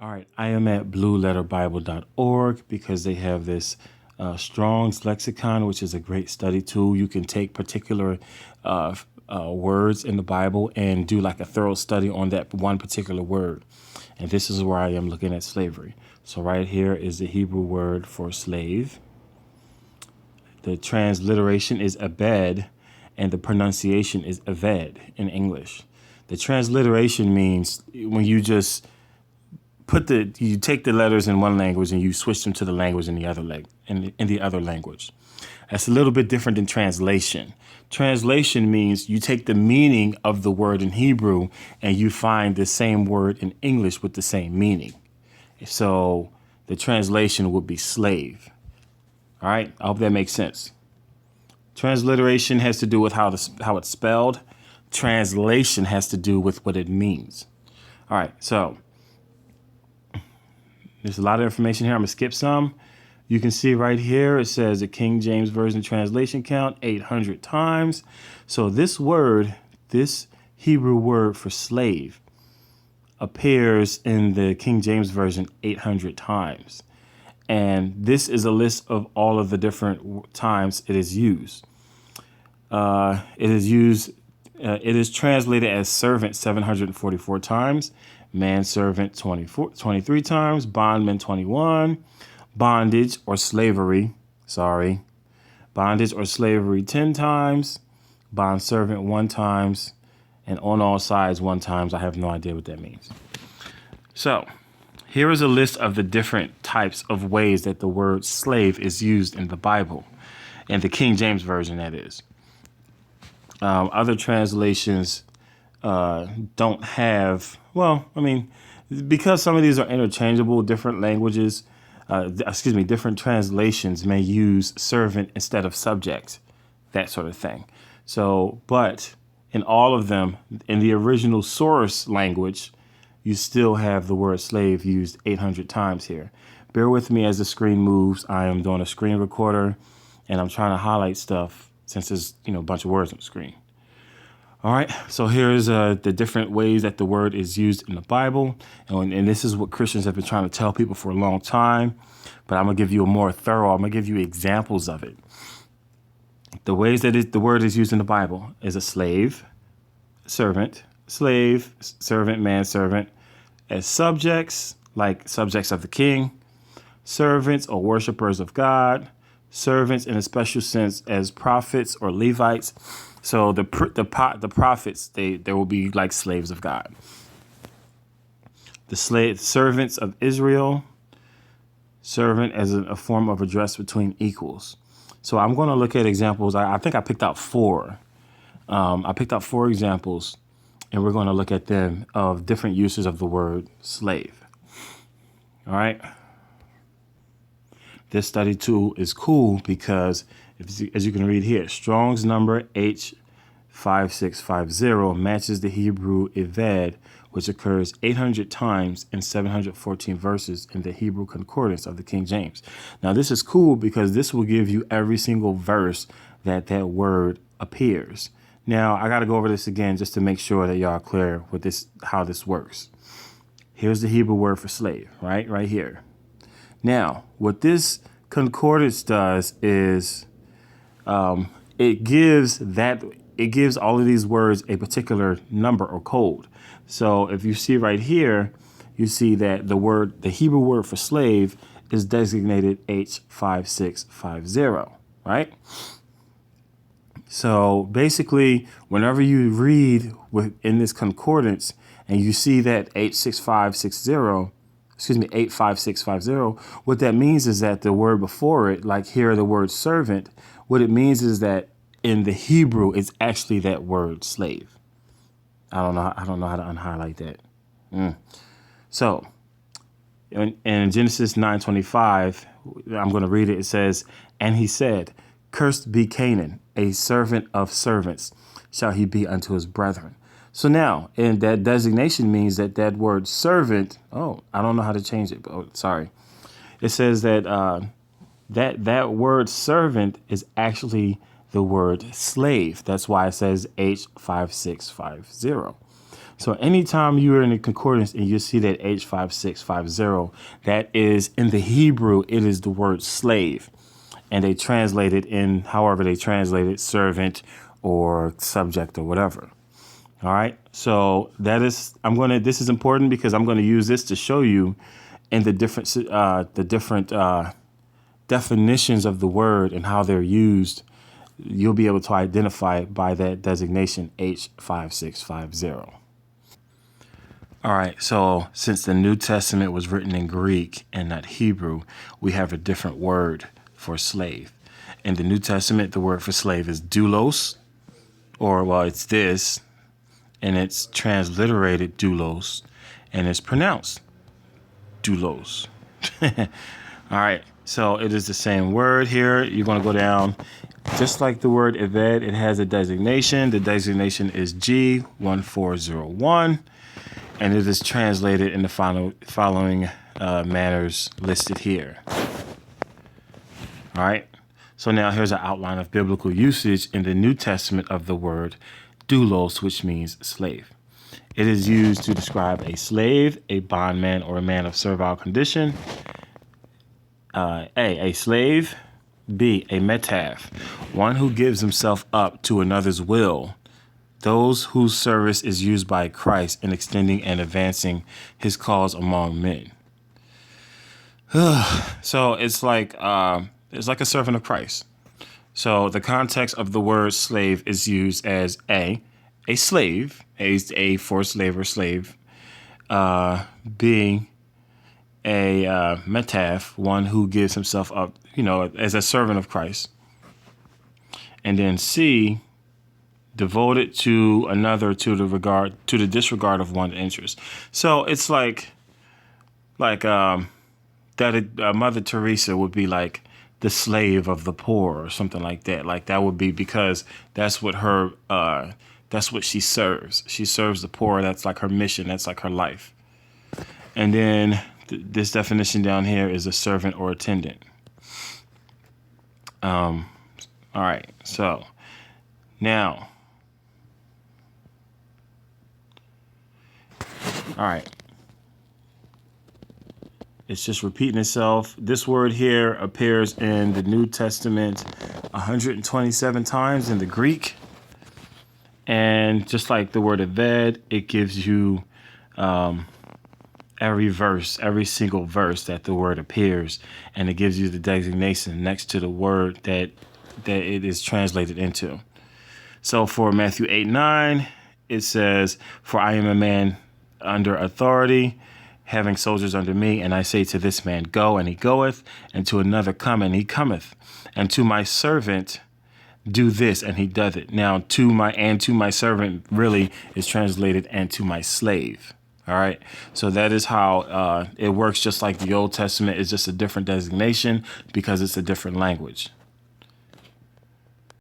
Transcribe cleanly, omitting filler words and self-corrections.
All right, I am at blueletterbible.org because they have this Strong's Lexicon, which is a great study tool. You can take particular words in the Bible and do like a thorough study on that one particular word. And this is where I am looking at slavery. So right here is the Hebrew word for slave. The transliteration is abed, and the pronunciation is aved in English. The transliteration means when you just you take the letters in one language and you switch them to the language in the other in the other language. That's a little bit different than translation. Translation means you take the meaning of the word in Hebrew and you find the same word in English with the same meaning. So the translation would be slave. All right, I hope that makes sense. Transliteration has to do with how it's spelled. Translation has to do with what it means. All right, so there's a lot of information here. I'm going to skip some. You can see right here, it says the King James Version translation count 800 times. So this word, this Hebrew word for slave, appears in the King James Version 800 times. And this is a list of all of the different times it is used. It is translated as servant 744 times, manservant 23 times, bondman 21, bondage or slavery 10 times, bondservant 1 times, and on all sides 1 times. I have no idea what that means. So here is a list of the different types of ways that the word slave is used in the Bible, in the King James Version, that is. Other translations don't have, because some of these are interchangeable, different translations may use servant instead of subject, that sort of thing. So, but in all of them, in the original source language, you still have the word slave used 800 times here. Bear with me as the screen moves. I am doing a screen recorder and I'm trying to highlight stuff since there's a bunch of words on the screen. All right, so here's the different ways that the word is used in the Bible. And this is what Christians have been trying to tell people for a long time. But I'm going to give you I'm going to give you examples of it. The ways that the word is used in the Bible is a slave, servant, manservant, as subjects, like subjects of the king, servants or worshipers of God, servants in a special sense as prophets or Levites. So the prophets, they will be like slaves of God. The servants of Israel, servant as a form of address between equals. So I'm going to look at examples. I think I picked out 4. I picked out 4 examples, and we're going to look at them of different uses of the word slave. All right. This study tool is cool because, as you can read here, Strong's number H5650 matches the Hebrew eved, which occurs 800 times in 714 verses in the Hebrew Concordance of the King James. Now, this is cool because this will give you every single verse that word appears. Now, I got to go over this again just to make sure that y'all are clear with this, how this works. Here's the Hebrew word for slave, right here. Now, what this concordance does is it gives all of these words a particular number or code. So if you see right here, you see that the Hebrew word for slave is designated H5650, right? So basically, whenever you read in this concordance and you see that 85650, what that means is that the word before it, like here, the word servant, what it means is that in the Hebrew, it's actually that word slave. I don't know how to unhighlight that. So in Genesis 9:25, I'm going to read it. It says, "And he said, Cursed be Canaan, a servant of servants shall he be unto his brethren." So now, and that designation means that word servant, I don't know how to change it. Sorry. It says that that word servant is actually the word slave. That's why it says H5650. So anytime you are in a concordance and you see that H5650, that is in the Hebrew, it is the word slave. And they translate it in however they translate it, servant or subject or whatever. All right. So this is important because I'm going to use this to show you in the different definitions of the word and how they're used. You'll be able to identify it by that designation H5650. All right, so since the New Testament was written in Greek and not Hebrew, we have a different word for slave. In the New Testament, the word for slave is doulos, or well, it's this, and it's transliterated doulos, and it's pronounced doulos. All right, so it is the same word here. You're going to go down. Just like the word eved, it has a designation. The designation is G1401. And it is translated in the following manners listed here. All right. So now here's an outline of biblical usage in the New Testament of the word doulos, which means slave. It is used to describe a slave, a bondman, or a man of servile condition. A slave. B, a metaf, one who gives himself up to another's will. Those whose service is used by Christ in extending and advancing his cause among men. So it's like a servant of Christ. So the context of the word slave is used as a slave, a forced slave or slave, being a metaf, one who gives himself up, as a servant of Christ. And then C, devoted to another to the disregard of one's interest. So it's like Mother Teresa would be like the slave of the poor or something like that. Like that would be because that's what that's what she serves. She serves the poor. That's like her mission. That's like her life. And then this definition down here is a servant or attendant. All right. So now. All right. It's just repeating itself. This word here appears in the New Testament 127 times in the Greek. And just like the word eved, it gives you every single verse that the word appears. And it gives you the designation next to the word that it is translated into. So for Matthew 8:9, it says, "For I am a man under authority, having soldiers under me, and I say to this man, go, and he goeth, and to another, come, and he cometh, and to my servant, do this, and he doth it." Now, to my servant really is translated "and to my slave." All right. So that is how it works. Just like the Old Testament is just a different designation because it's a different language.